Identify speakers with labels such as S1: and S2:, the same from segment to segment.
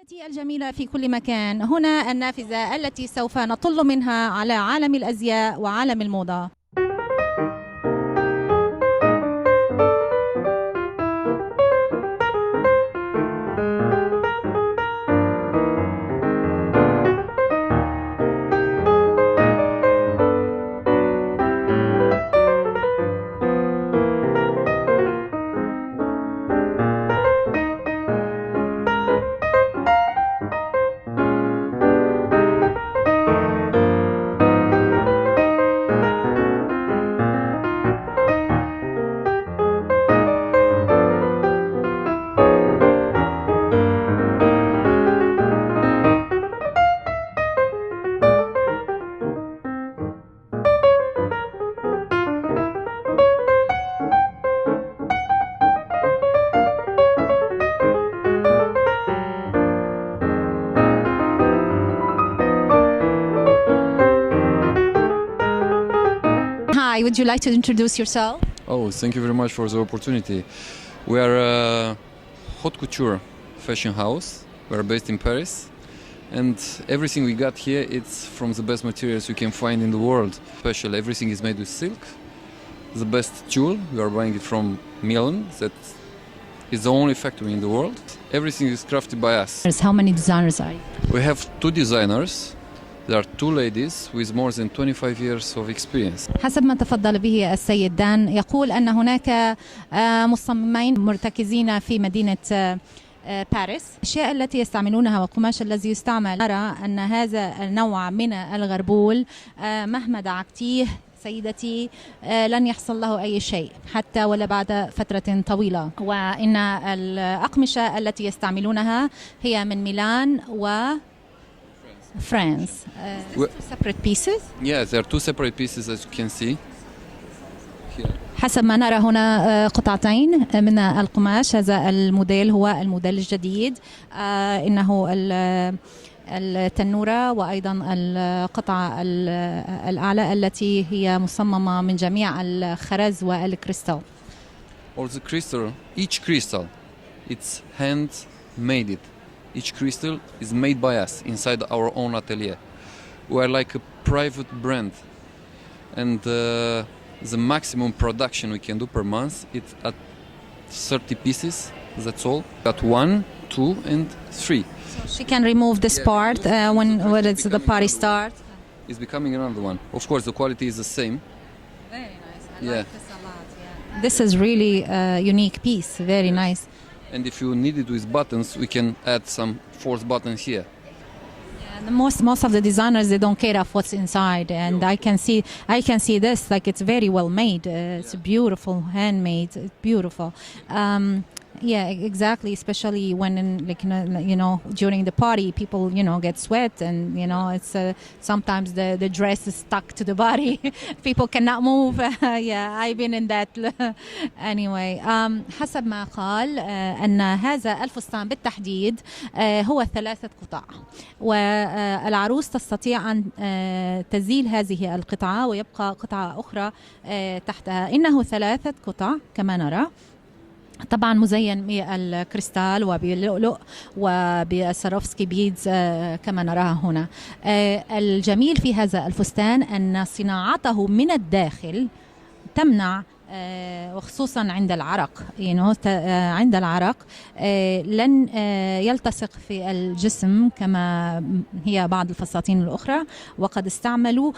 S1: سيداتي الجميلة في كل مكان، هنا النافذة التي سوف نطل منها على عالم الأزياء وعالم الموضة. Hi, would you like to introduce yourself?
S2: Oh, thank you very much for the opportunity. We are a haute couture fashion house. We are based in Paris, and everything we got here, it's from the best materials you can find in the world. Special, everything is made with silk. The best tulle, we are buying it from Milan. That is the only factory in the world. Everything is crafted by us.
S1: How many designers are you?
S2: We have two designers. There are two ladies with more than 25 years of experience.
S1: حسب ما تفضل به السيد دان، يقول أن هناك مصممين مرتكزين في مدينة باريس. الأشياء التي يستعملونها والقماش الذي يستعمل، أرى أن هذا النوع من الغربول مهما دعكتيه سيدتي لن يحصل له أي شيء حتى ولا بعد فترة طويلة. وإن الأقمشة التي يستعملونها هي من ميلان و France. Two separate pieces?
S2: Yes, there are two separate pieces as you can see. Here.
S1: حسب ما نرى هنا قطعتين من القماش. هذا الموديل هو الموديل الجديد. إنه التنورة وأيضا القطعة الأعلى التي هي مصممة من جميع الخرز والكريستال.
S2: Or the crystal, each crystal, it's hand made it. Each crystal is made by us inside our own atelier. We are like a private brand, and the maximum production we can do per month it's at 30 pieces. That's all. Got 1, 2, and 3.
S1: So she can remove this part when it's the party starts.
S2: It's becoming another one. Of course, the quality is the same.
S1: Very nice. I
S2: Yeah.
S1: like this a lot. Yeah. This is really a unique piece. Very nice.
S2: And if you need it with buttons, we can add some fourth buttons here.
S1: Yeah, most of the designers, they don't care of what's inside, and I can see this, like it's very well made. It's beautiful, handmade. It's beautiful. Yeah, exactly. Especially when, during the party, people, get sweat, and it's sometimes the dress is stuck to the body. People cannot move. Yeah, I've been in that. Anyway, حسب ما قال أن هذا الفستان بالتحديد هو 3 قطع، والعروس تستطيع أن تزيل هذه القطعة ويبقى قطعة أخرى تحتها. إنه 3 قطع كما نرى، طبعا مزين بالكريستال وباللؤلؤ وبالساروفسكي بيدز كما نراها هنا. الجميل في هذا الفستان أن صناعته من الداخل تمنع، وخصوصا عند العرق، عند العرق لن يلتصق في الجسم كما هي بعض الفساتين الأخرى. وقد استعملوا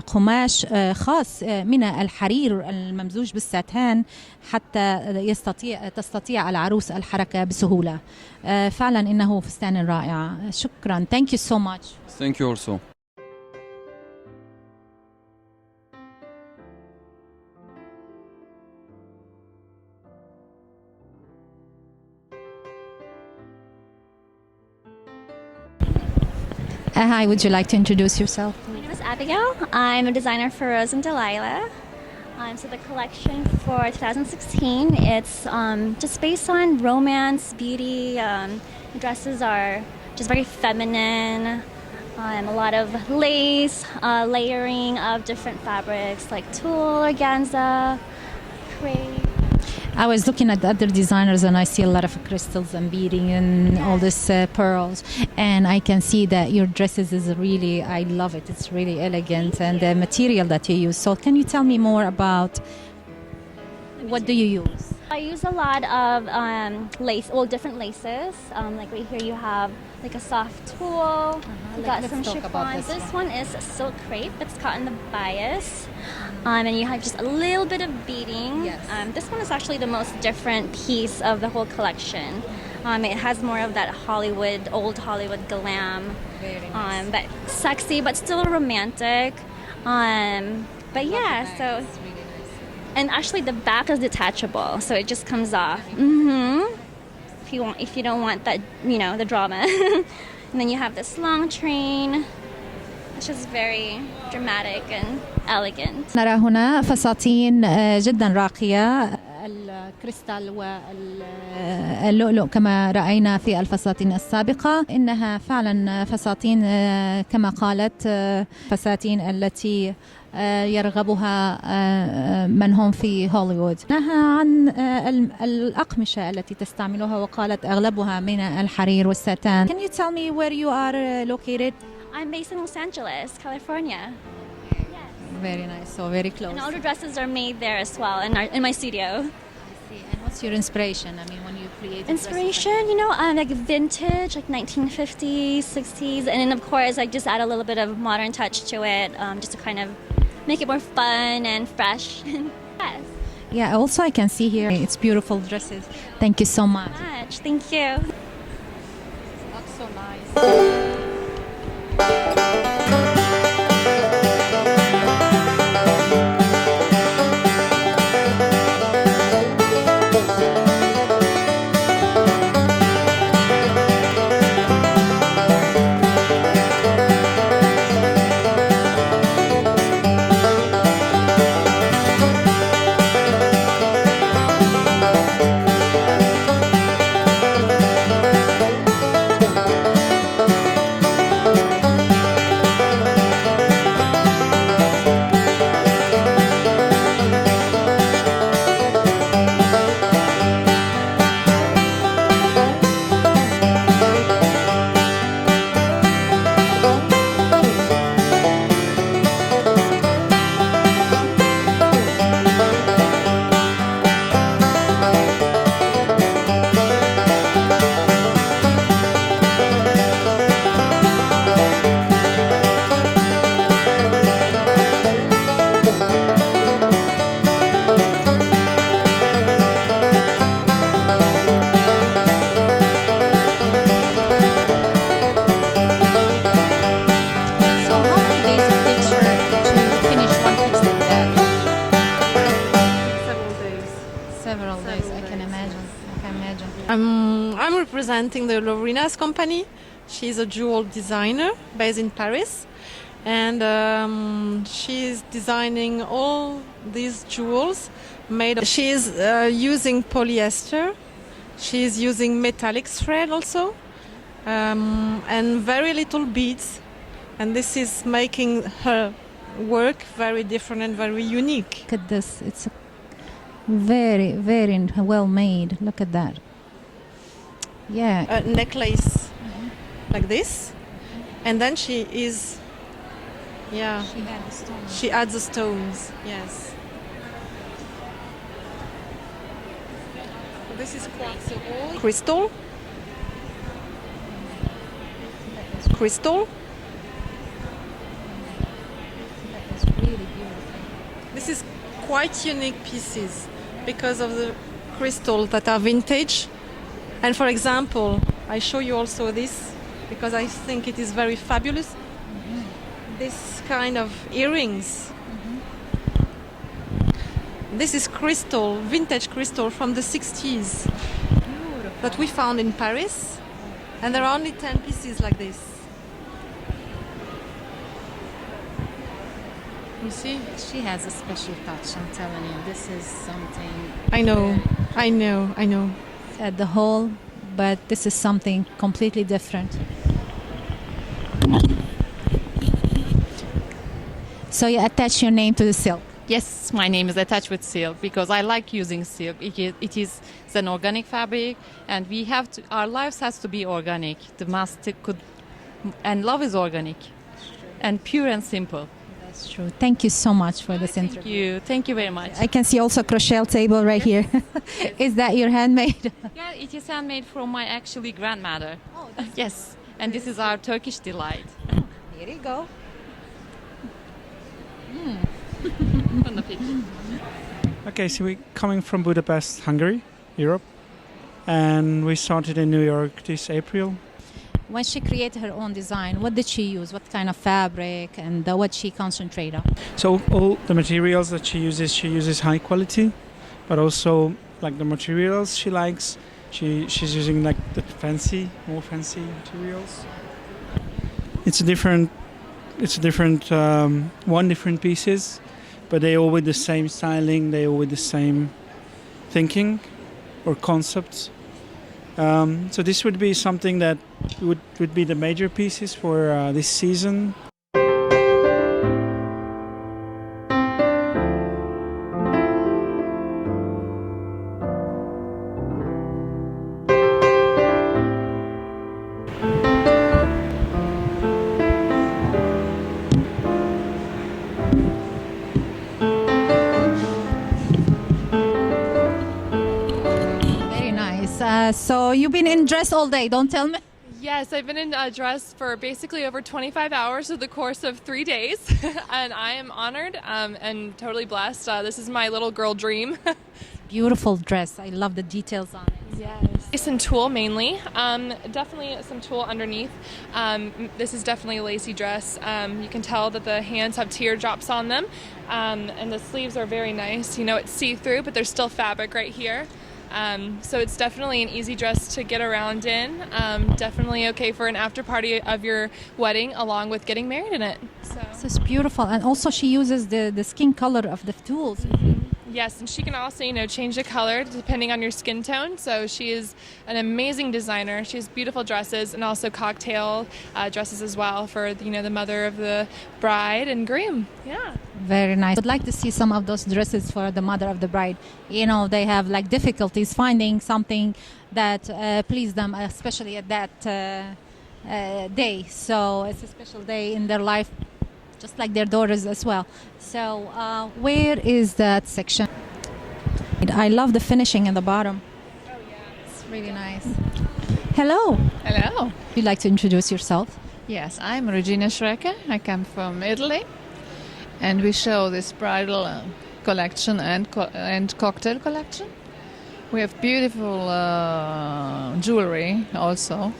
S1: قماش خاص من الحرير الممزوج بالساتان حتى تستطيع العروس الحركة بسهولة. فعلا إنه فستان رائع. شكرا. Thank you so much.
S2: Thank you also.
S1: Hi, would you like to introduce yourself?
S3: My name is Abigail. I'm a designer for Rose and Delilah. So the collection for 2016, it's just based on romance, beauty. The dresses are just very feminine. A lot of lace, layering of different fabrics like tulle, organza, crepe.
S1: I was looking at the other designers and I see a lot of crystals and beading and all this pearls, and I can see that your dresses is really, I love it. It's really elegant, and the material that you use. So can you tell me more about what do you use?
S3: I use a lot of lace, different laces. Like right here, you have like a soft tulle. You got some chiffon. This one is silk crepe. It's cotton the bias, and you have just a little bit of beading.
S1: Yes.
S3: This one is actually the most different piece of the whole collection. It has more of that Hollywood, old Hollywood glam.
S1: Very nice.
S3: But sexy, but still romantic. But yeah, so. And actually, the back is detachable, so it just comes off. If you don't want that, the drama. And then you have this long train. It's just very dramatic and elegant.
S1: نرى هنا فساتين جدا راقية، الكريستال واللؤلؤ كما رأينا في الفساتين السابقة. إنها فعلا فساتين كما قالت، فساتين التي يرغبها من هم في هوليوود. نهى عن الأقمشة التي تستعملها وقالت أغلبها من الحرير والستان. Can you tell me where you are located?
S3: I'm based in Los Angeles, California.
S1: Very nice, so very close.
S3: And all the dresses are made there as well in my studio.
S1: I see. And what's your inspiration? I mean, when you create
S3: Inspiration, like vintage, like 1950s, 60s, and then of course I just add a little bit of modern touch to it, just to kind of make it more fun and fresh. Yes.
S1: Yeah, also I can see here it's beautiful dresses. Thank you so much.
S3: Thank you.
S1: That's so nice.
S4: I'm representing the Lorina's company. She's a jewel designer based in Paris, and she's designing all these jewels made of. She's using polyester. She's using metallic thread also, and very little beads. And this is making her work very different and very unique.
S1: Look at this. It's very, very well made. Look at that. Yeah.
S4: A necklace like this, and then she is, yeah.
S1: She had the stones.
S4: She adds the stones. Yes. This is quartz crystal. Crystal.
S1: That is really beautiful.
S4: This is quite unique pieces because of the crystal that are vintage. And for example, I show you also this because I think it is very fabulous. Mm-hmm. This kind of earrings. Mm-hmm. This is crystal, vintage crystal from the 60s that we found in Paris. And there are only 10 pieces like this. You see?
S1: She has a special touch, I'm telling you. This is something...
S4: I know.
S1: At the whole, but this is something completely different. So you attach your name to the silk.
S5: Yes, my name is Attached with Silk because I like using silk. It is an organic fabric, and we have to. Our lives has to be organic. The must could, and love is organic, and pure and simple.
S1: That's true. Thank you so much for this interview.
S5: Thank you very much.
S1: I can see also crochet table right here. Is that your handmade?
S5: Yeah, it is handmade from my actually grandmother. Oh, yes, and this is our Turkish delight.
S1: Here you go.
S5: From the picture.
S6: Okay, so we're coming from Budapest, Hungary, Europe, and we started in New York this April.
S1: When she created her own design, what did she use? What kind of fabric and what she concentrate on?
S6: So all the materials that she uses high quality, but also like the materials she likes. She's using like the more fancy materials. It's a different different pieces, but they all with the same styling. They all with the same thinking or concepts. So this would be something that would be the major pieces for this season.
S1: Very nice. So you've been in dress all day, don't tell me.
S7: Yes, I've been in a dress for basically over 25 hours over the course of 3 days, and I am honored and totally blessed. This is my little girl dream.
S1: Beautiful dress. I love the details on it.
S7: Lace and tulle mainly, definitely some tulle underneath. This is definitely a lacy dress. You can tell that the hands have teardrops on them, and the sleeves are very nice. You know, it's see-through, but there's still fabric right here. So it's definitely an easy dress to get around in. Definitely okay for an after party of your wedding along with getting married in it.
S1: This is beautiful. And also she uses the skin color of the tools.
S7: Yes, and she can also, change the color depending on your skin tone. So she is an amazing designer. She has beautiful dresses and also cocktail dresses as well for, the mother of the bride and groom. Yeah.
S1: Very nice. I'd like to see some of those dresses for the mother of the bride. They have like difficulties finding something that please them, especially at that day. So it's a special day in their life, just like their daughters as well. So where is that section? I love the finishing in the bottom.
S7: Oh, yeah.
S1: It's really nice. Hello.
S8: Hello.
S1: Would you like to introduce yourself?
S8: Yes, I'm Regina Schrecker. I come from Italy, and we show this bridal collection and cocktail collection. We have beautiful jewelry also,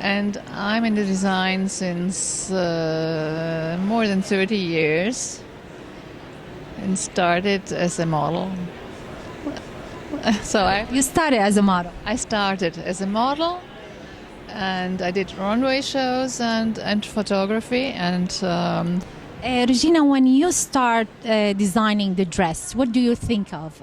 S8: and I'm in the design since more than 30 years, and started as a model.
S1: You started as a model.
S8: I started as a model, and I did runway shows and photography. And
S1: Regina, when you start designing the dress, what do you think of?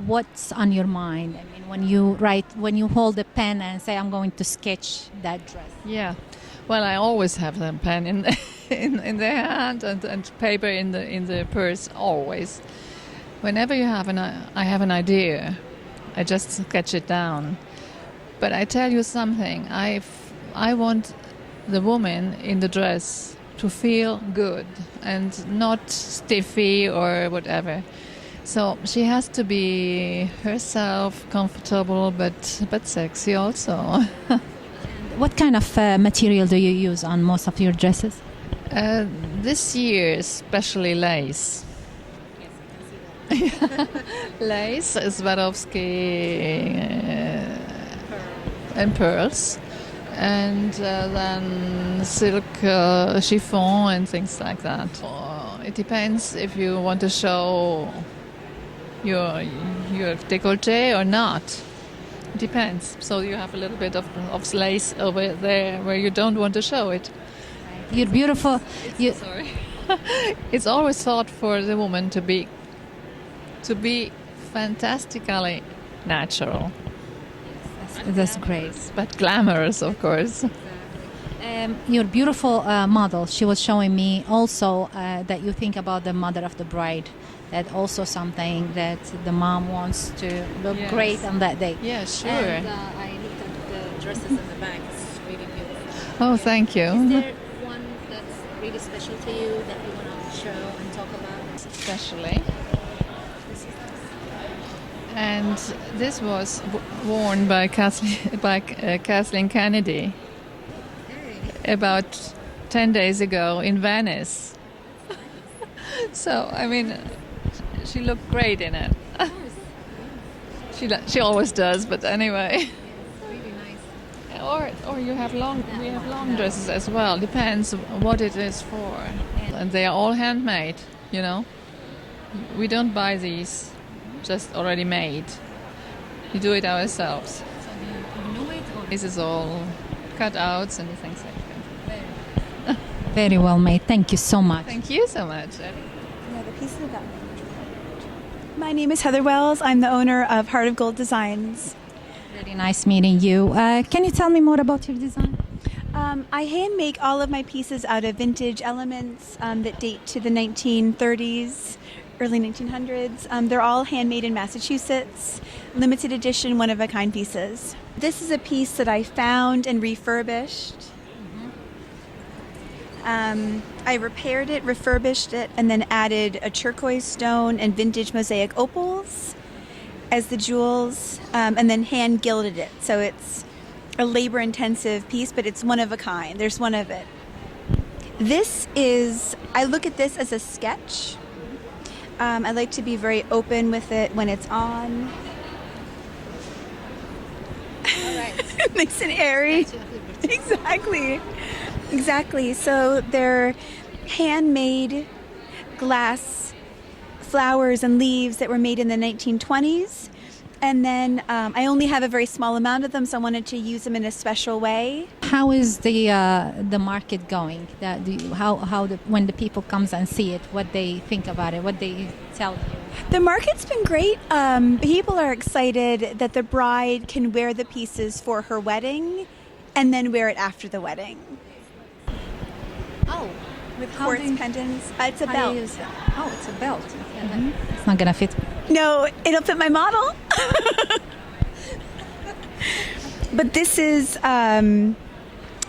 S1: What's on your mind? I mean, when you hold a pen and say, "I'm going to sketch that dress."
S8: yeah, well, I always have a pen in in the hand and paper in the purse always. Whenever I have an idea, I just sketch it down. But I tell you something, I want the woman in the dress to feel good and not stiffy or whatever. So she has to be herself, comfortable, but sexy also.
S1: What kind of material do you use on most of your dresses?
S8: This year, especially lace. Lace, Swarovski, and pearls, and then silk, chiffon, and things like that. It depends if you want to show your décolleté or not. It depends. So you have a little bit of lace over there where you don't want to show it.
S1: You're beautiful.
S8: Sorry. It's always thought for the woman to be fantastically natural.
S1: That's great.
S8: But glamorous, of course.
S1: Your beautiful model, she was showing me also that you think about the mother of the bride. That also something that the mom wants to look
S8: Yes.
S1: great on that day.
S8: Yeah, sure.
S1: And I looked at the dresses in the back. It's really beautiful.
S8: Oh, thank you.
S1: Is there one that's really special to you that you want to show and talk about?
S8: Especially. And this was worn by Kathleen Kennedy about 10 days ago in Venice. So, I mean, she looked great in it. She always does, but anyway.
S1: Really nice.
S8: Or we have long dresses as well. Depends what it is for. And they are all handmade, you know. We don't buy these just already made. We do it ourselves. This is all cutouts and things like that.
S1: Very well made. Thank you so much.
S8: Thank you so much.
S9: My name is Heather Wells. I'm the owner of Heart of Gold Designs.
S1: Really nice meeting you. Can you tell me more about your design?
S9: I hand make all of my pieces out of vintage elements that date to the 1930s, early 1900s. They're all handmade in Massachusetts, limited edition, one-of-a-kind pieces. This is a piece that I found and refurbished. I repaired it, refurbished it, and then added a turquoise stone and vintage mosaic opals as the jewels, and then hand gilded it. So it's a labor-intensive piece, but it's one of a kind. There's one of it. This is, I look at this as a sketch. I like to be very open with it when it's on.
S1: All right.
S9: Nice and airy. Exactly. So they're handmade glass flowers and leaves that were made in the 1920s. And then I only have a very small amount of them, so I wanted to use them in a special way.
S1: How is the market going? When the people comes and see it, what they think about it, what they tell you?
S9: The market's been great. People are excited that the bride can wear the pieces for her wedding and then wear it after the wedding.
S1: Oh,
S9: With quartz pendants. It's a
S1: how do
S9: belt.
S1: you use it? Oh, it's a belt. It's not gonna fit.
S9: No, it'll fit my model. But this is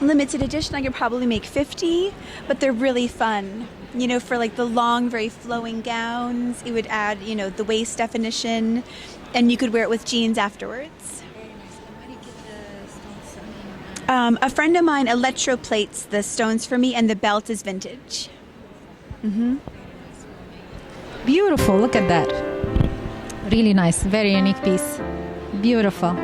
S9: limited edition. I could probably make 50, but they're really fun. You know, for like the long, very flowing gowns, it would add, you know, the waist definition, and you could wear it with jeans afterwards. A friend of mine electroplates the stones for me, and the belt is vintage.
S1: Beautiful. Look at that. Really nice. Very unique piece. Beautiful.